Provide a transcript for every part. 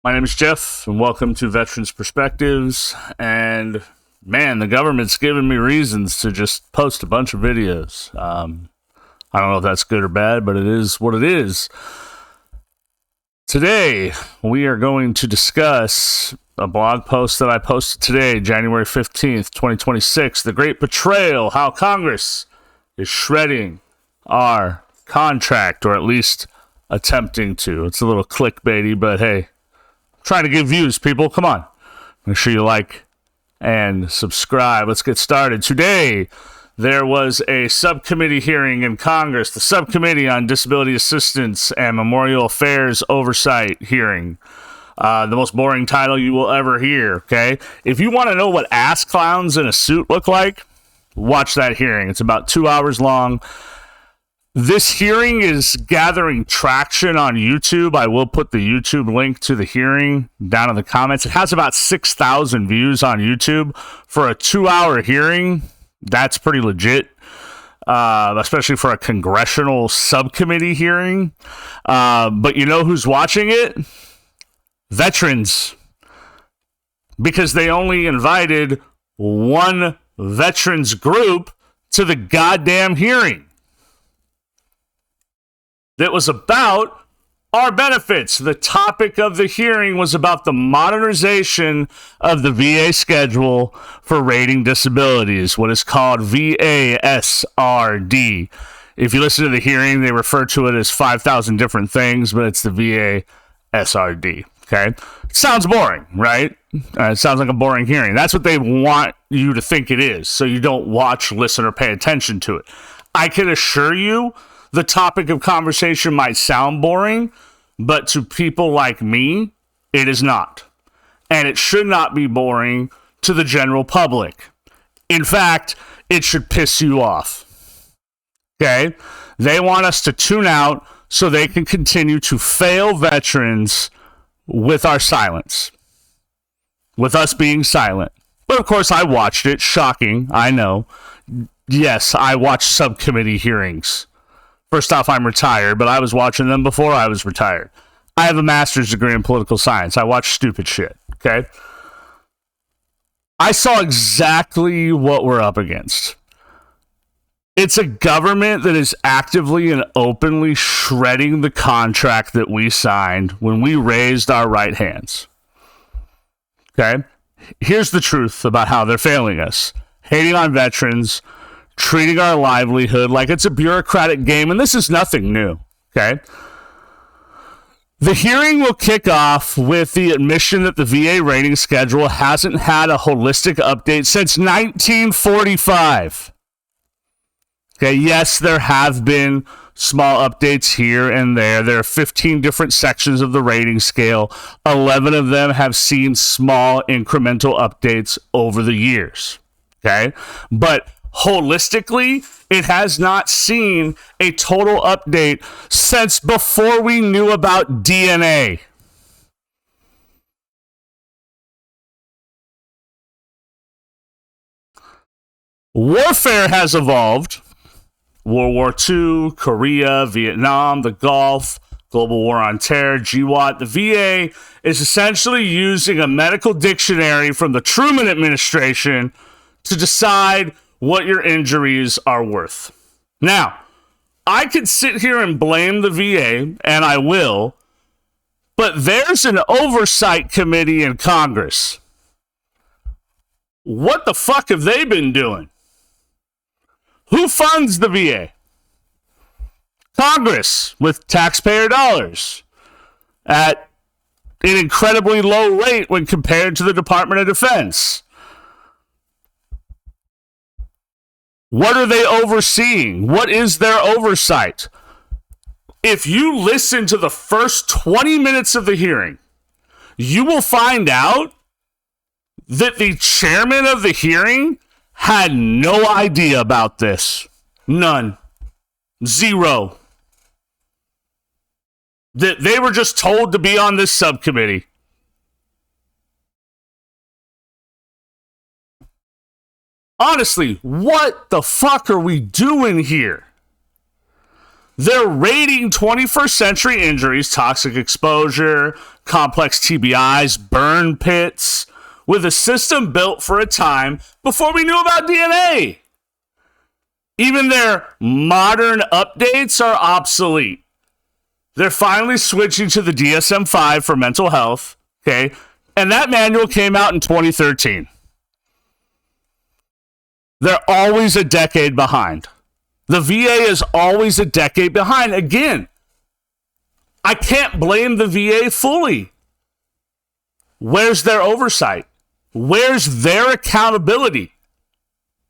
My name is Jeff, and welcome to Veterans Perspectives. And man, the government's giving me reasons to just post a bunch of videos. I don't know if that's good or bad, but it is what it is. Today, we are going to discuss a blog post that I posted today, January 15th, 2026, The Great Betrayal, How Congress is Shredding Our Contract, or at least attempting to. It's a little clickbaity, but hey, trying to get views, people. Come on. Make sure you like and subscribe. Let's get started. Today, there was a subcommittee hearing in Congress, the Subcommittee on Disability Assistance and Memorial Affairs Oversight hearing. The most boring title you will ever hear, okay? If you want to know what ass clowns in a suit look like, watch that hearing. It's about 2 hours long. This hearing is gathering traction on YouTube. I will put the YouTube link to the hearing down in the comments. It has about 6,000 views on YouTube for a 2-hour hearing. That's pretty legit, especially for a congressional subcommittee hearing. But you know who's watching it? Veterans. Because they only invited one veterans group to the goddamn hearing. That was about our benefits. The topic of the hearing was about the modernization of the VA schedule for rating disabilities, what is called VASRD. If you listen to the hearing, they refer to it as 5,000 different things, but it's the VASRD, okay? It sounds boring, right? It sounds like a boring hearing. That's what they want you to think it is, so you don't watch, listen, or pay attention to it. I can assure you, the topic of conversation might sound boring, but to people like me, it is not. And it should not be boring to the general public. In fact, it should piss you off. Okay? They want us to tune out so they can continue to fail veterans with our silence. With us being silent. But of course, I watched it. Shocking, I know. Yes, I watched subcommittee hearings. First off, I'm retired, but I was watching them before I was retired. I have a master's degree in political science. I watch stupid shit, okay? I saw exactly what we're up against. It's a government that is actively and openly shredding the contract that we signed when we raised our right hands. Okay? Here's the truth about how they're failing us. Hating on veterans, treating our livelihood like it's a bureaucratic game, and this is nothing new, okay? The hearing will kick off with the admission that the VA rating schedule hasn't had a holistic update since 1945. Okay, yes, there have been small updates here and there. There are 15 different sections of the rating scale. 11 of them have seen small incremental updates over the years, okay? But holistically, it has not seen a total update since before we knew about DNA. Warfare has evolved. World War II, Korea, Vietnam, the Gulf, Global War on Terror, GWAT. The VA is essentially using a medical dictionary from the Truman administration to decide what your injuries are worth. Now, I could sit here and blame the VA, and I will, but there's an oversight committee in Congress. What the fuck have they been doing? Who funds the VA? Congress, with taxpayer dollars, at an incredibly low rate when compared to the Department of Defense. What are they overseeing? What is their oversight? If you listen to the first 20 minutes of the hearing, you will find out that the chairman of the hearing had no idea about this. None. Zero. That they were just told to be on this subcommittee. Honestly, what the fuck are we doing here? They're rating 21st century injuries, toxic exposure, complex TBIs, burn pits, with a system built for a time before we knew about DNA. Even their modern updates are obsolete. They're finally switching to the DSM-5 for mental health, okay? And that manual came out in 2013. They're always a decade behind. The VA is always a decade behind. Again, I can't blame the VA fully. Where's their oversight? Where's their accountability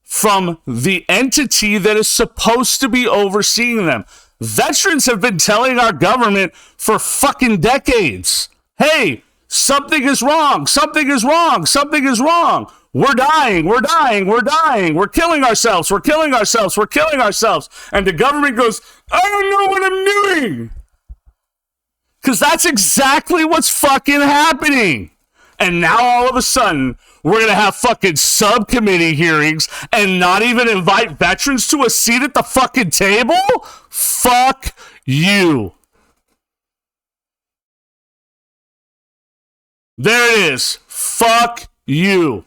from the entity that is supposed to be overseeing them? Veterans have been telling our government for fucking decades, hey, something is wrong, something is wrong, something is wrong. We're dying, we're dying, we're dying. We're killing ourselves, we're killing ourselves, we're killing ourselves. And the government goes, I don't know what I'm doing. Because that's exactly what's fucking happening. And now all of a sudden, we're going to have fucking subcommittee hearings and not even invite veterans to a seat at the fucking table? Fuck you. There it is. Fuck you.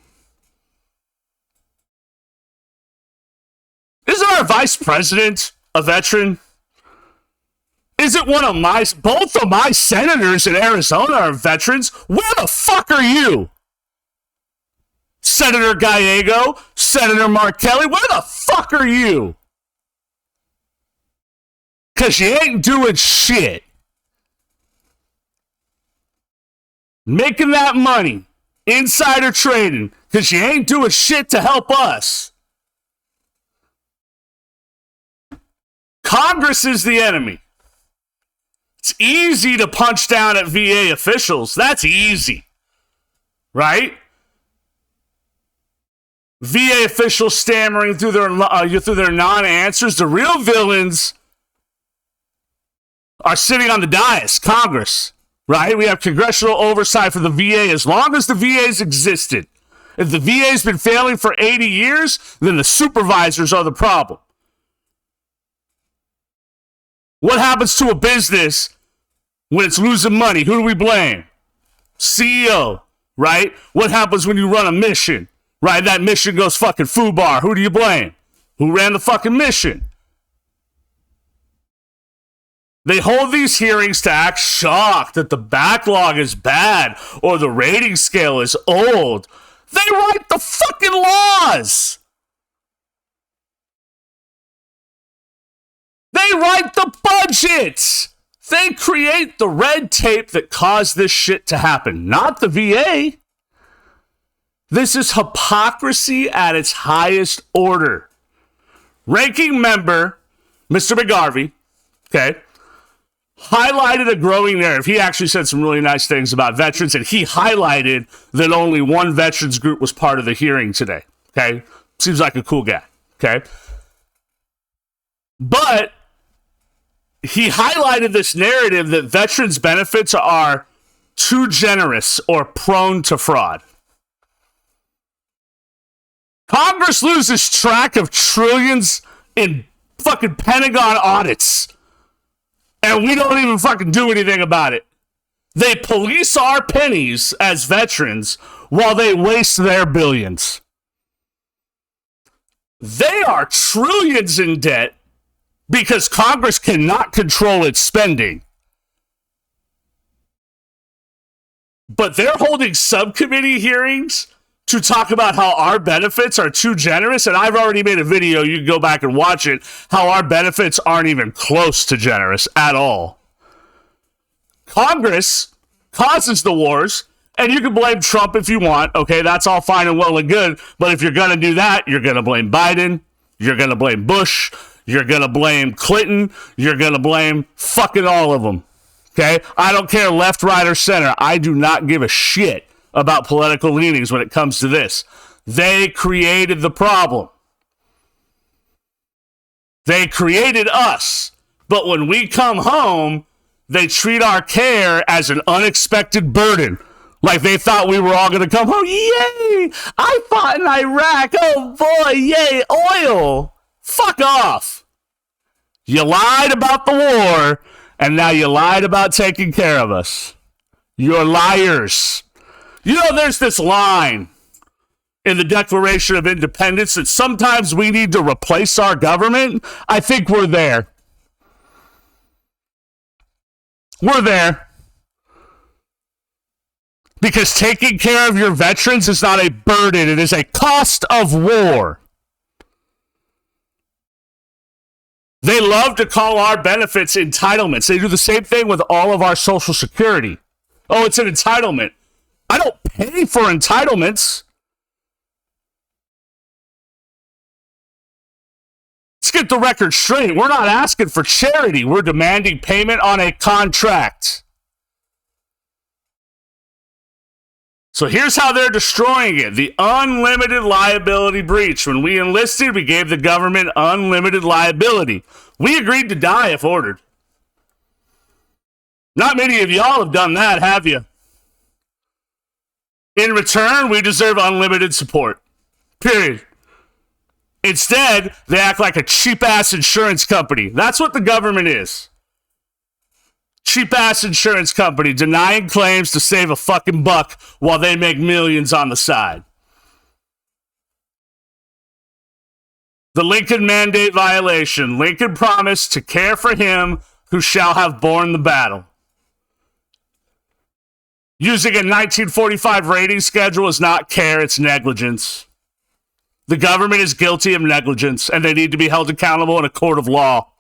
Isn't our vice president a veteran? Isn't both of my senators in Arizona are veterans? Where the fuck are you? Senator Gallego, Senator Mark Kelly, where the fuck are you? Because you ain't doing shit. Making that money, insider trading, because you ain't doing shit to help us. Congress is the enemy. It's easy to punch down at VA officials. That's easy. Right? VA officials stammering through their non-answers. The real villains are sitting on the dais, Congress. Right? We have congressional oversight for the VA as long as the VA's existed. If the VA's been failing for 80 years, then the supervisors are the problem. What happens to a business when it's losing money? Who do we blame? CEO, right? What happens when you run a mission, right? That mission goes fucking foobar. Who do you blame? Who ran the fucking mission? They hold these hearings to act shocked that the backlog is bad or the rating scale is old. They write the fucking laws. They write the budgets. They create the red tape that caused this shit to happen, not the VA. This is hypocrisy at its highest order. Ranking member, Mr. McGarvey, okay, highlighted a growing narrative. He actually said some really nice things about veterans, and he highlighted that only one veterans group was part of the hearing today, okay? Seems like a cool guy, okay? But he highlighted this narrative that veterans' benefits are too generous or prone to fraud. Congress loses track of trillions in fucking Pentagon audits, and we don't even fucking do anything about it. They police our pennies as veterans while they waste their billions. They are trillions in debt because Congress cannot control its spending. But they're holding subcommittee hearings to talk about how our benefits are too generous. And I've already made a video, you can go back and watch it, how our benefits aren't even close to generous at all. Congress causes the wars, and you can blame Trump if you want. Okay, that's all fine and well and good. But if you're going to do that, you're going to blame Biden. You're going to blame Bush. You're going to blame Clinton. You're going to blame fucking all of them. Okay? I don't care left, right, or center. I do not give a shit about political leanings when it comes to this. They created the problem. They created us. But when we come home, they treat our care as an unexpected burden. Like they thought we were all going to come home. Yay! I fought in Iraq. Oh boy, yay, oil. Fuck off. You lied about the war, and now you lied about taking care of us. You're liars. You know, there's this line in the Declaration of Independence that sometimes we need to replace our government. I think we're there. We're there. Because taking care of your veterans is not a burden. It is a cost of war. They love to call our benefits entitlements. They do the same thing with all of our Social Security. Oh, it's an entitlement. I don't pay for entitlements. Let's get the record straight. We're not asking for charity. We're demanding payment on a contract. So here's how they're destroying it. The unlimited liability breach. When we enlisted, we gave the government unlimited liability. We agreed to die if ordered. Not many of y'all have done that, have you? In return, we deserve unlimited support. Period. Instead, they act like a cheap-ass insurance company. That's what the government is. Cheap-ass insurance company denying claims to save a fucking buck while they make millions on the side. The Lincoln Mandate violation. Lincoln promised to care for him who shall have borne the battle. Using a 1945 rating schedule is not care, it's negligence. The government is guilty of negligence, and they need to be held accountable in a court of law.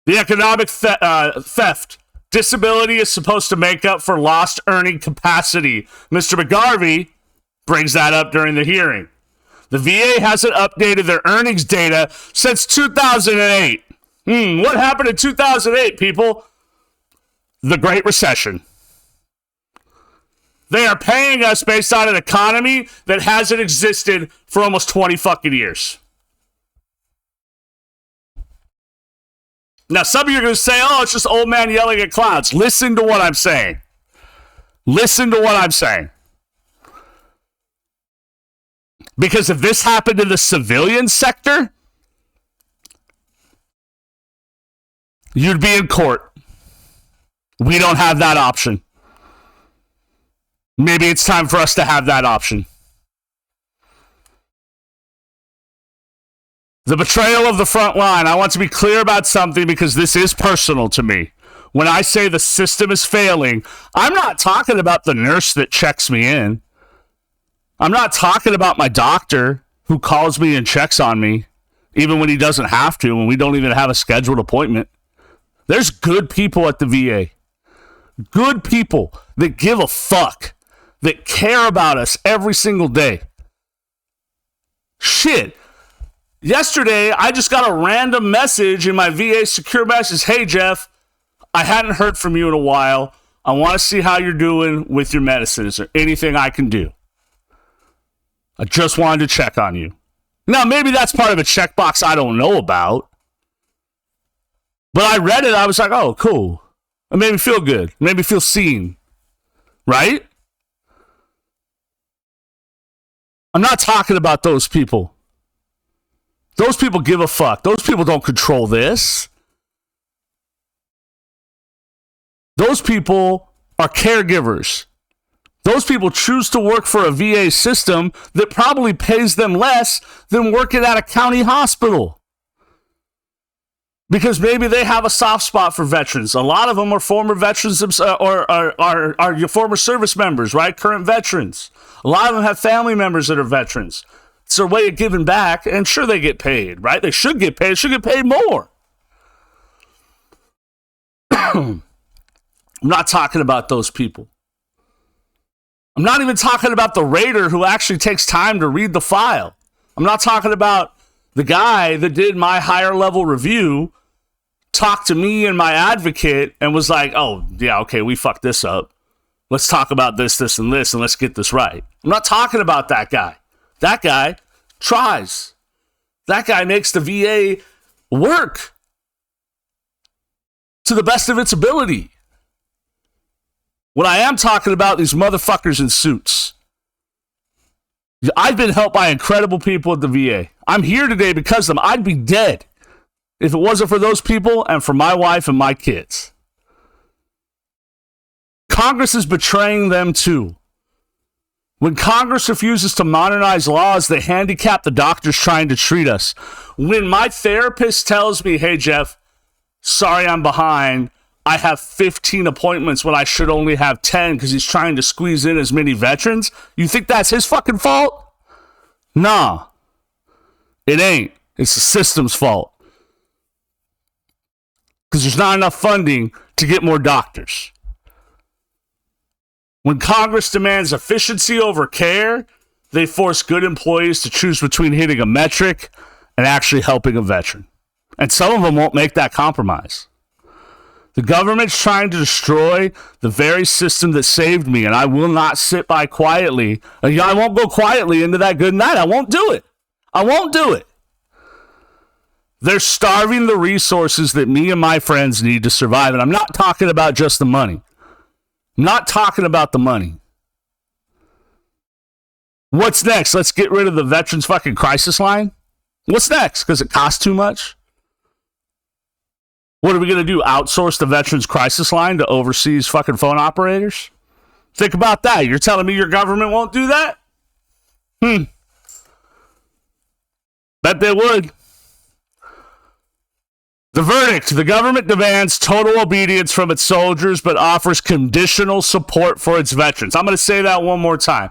The economic theft. Disability is supposed to make up for lost earning capacity. Mr. McGarvey brings that up during the hearing. The VA hasn't updated their earnings data since 2008. What happened in 2008, people? The Great Recession. They are paying us based on an economy that hasn't existed for almost 20 fucking years. Now, some of you are going to say, oh, it's just old man yelling at clouds. Listen to what I'm saying. Listen to what I'm saying. Because if this happened in the civilian sector, you'd be in court. We don't have that option. Maybe it's time for us to have that option. The betrayal of the front line. I want to be clear about something because this is personal to me. When I say the system is failing, I'm not talking about the nurse that checks me in. I'm not talking about my doctor who calls me and checks on me, even when he doesn't have to, when we don't even have a scheduled appointment. There's good people at the VA. Good people that give a fuck, that care about us every single day. Shit. Yesterday, I just got a random message in my VA secure message. Hey, Jeff, I hadn't heard from you in a while. I want to see how you're doing with your medicine. Is there anything I can do? I just wanted to check on you. Now, maybe that's part of a checkbox I don't know about. But I read it. I was like, oh, cool. It made me feel good. It made me feel seen. Right? I'm not talking about those people. Those people give a fuck. Those people don't control this. Those people are caregivers. Those people choose to work for a VA system that probably pays them less than working at a county hospital. Because maybe they have a soft spot for veterans. A lot of them are former veterans or are your former service members, right? Current veterans. A lot of them have family members that are veterans. It's their way of giving back, and sure, they get paid, right? They should get paid. Should get paid more. I'm not talking about those people. I'm not even talking about the raider who actually takes time to read the file. I'm not talking about the guy that did my higher level review, talked to me and my advocate, and was like, oh, yeah, okay, we fucked this up. Let's talk about this, this, and this, and let's get this right. I'm not talking about that guy. That guy tries. That guy makes the VA work to the best of its ability. What I am talking about, these motherfuckers in suits. I've been helped by incredible people at the VA. I'm here today because of them. I'd be dead if it wasn't for those people and for my wife and my kids. Congress is betraying them too. When Congress refuses to modernize laws that handicap the doctors trying to treat us. When my therapist tells me, hey, Jeff, sorry I'm behind. I have 15 appointments when I should only have 10 because he's trying to squeeze in as many veterans. You think that's his fucking fault? Nah, it ain't. It's the system's fault. Because there's not enough funding to get more doctors. When Congress demands efficiency over care, they force good employees to choose between hitting a metric and actually helping a veteran. And some of them won't make that compromise. The government's trying to destroy the very system that saved me, and I will not sit by quietly. I won't go quietly into that good night. I won't do it. I won't do it. They're starving the resources that me and my friends need to survive. And I'm not talking about just the money. I'm not talking about the money. What's next? Let's get rid of the Veterans fucking Crisis Line? What's next? Because it costs too much? What are we going to do? Outsource the Veterans Crisis Line to overseas fucking phone operators? Think about that. You're telling me your government won't do that? Bet they would. The verdict: the government demands total obedience from its soldiers, but offers conditional support for its veterans. I'm going to say that one more time.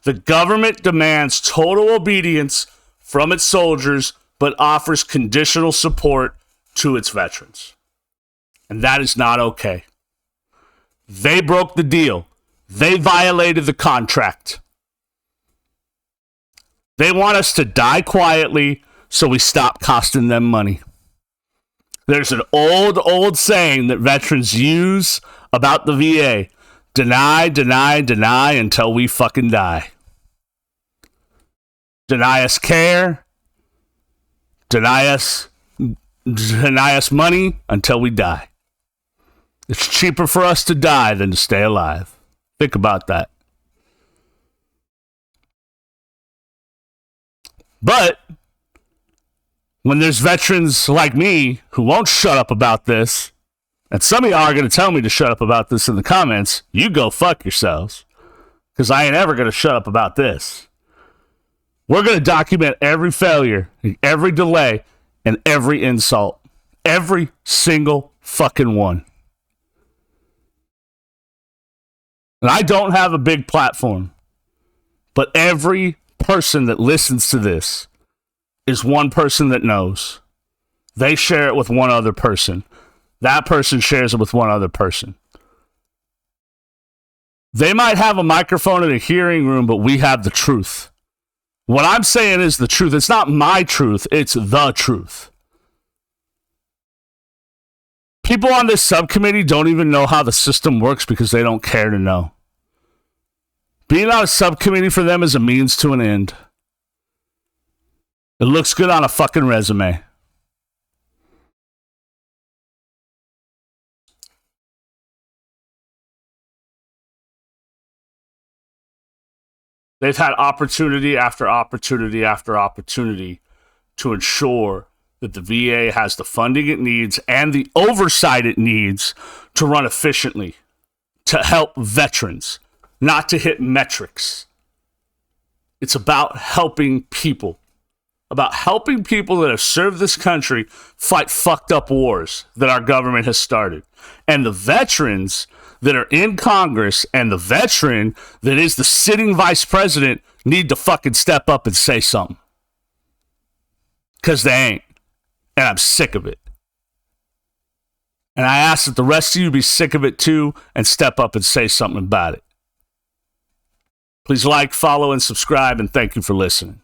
The government demands total obedience from its soldiers, but offers conditional support to its veterans. And that is not okay. They broke the deal. They violated the contract. They want us to die quietly so we stop costing them money. There's an old saying that veterans use about the VA. Deny, deny, deny until we fucking die. Deny us care. Deny us money until we die. It's cheaper for us to die than to stay alive. Think about that. But when there's veterans like me who won't shut up about this, and some of y'all are going to tell me to shut up about this in the comments, you go fuck yourselves. Because I ain't ever going to shut up about this. We're going to document every failure, every delay, and every insult. Every single fucking one. And I don't have a big platform. But every person that listens to this is one person that knows. They share it with one other person. That person shares it with one other person. They might have a microphone in a hearing room, but we have the truth. What I'm saying is the truth. It's not my truth. It's the truth. People on this subcommittee don't even know how the system works because they don't care to know. Being on a subcommittee for them is a means to an end. It looks good on a fucking resume. They've had opportunity after opportunity after opportunity to ensure that the VA has the funding it needs and the oversight it needs to run efficiently, to help veterans, not to hit metrics. It's about helping people. About helping people that have served this country fight fucked up wars that our government has started. And the veterans that are in Congress and the veteran that is the sitting vice president need to fucking step up and say something. Because they ain't. And I'm sick of it. And I ask that the rest of you be sick of it too and step up and say something about it. Please like, follow, and subscribe, and thank you for listening.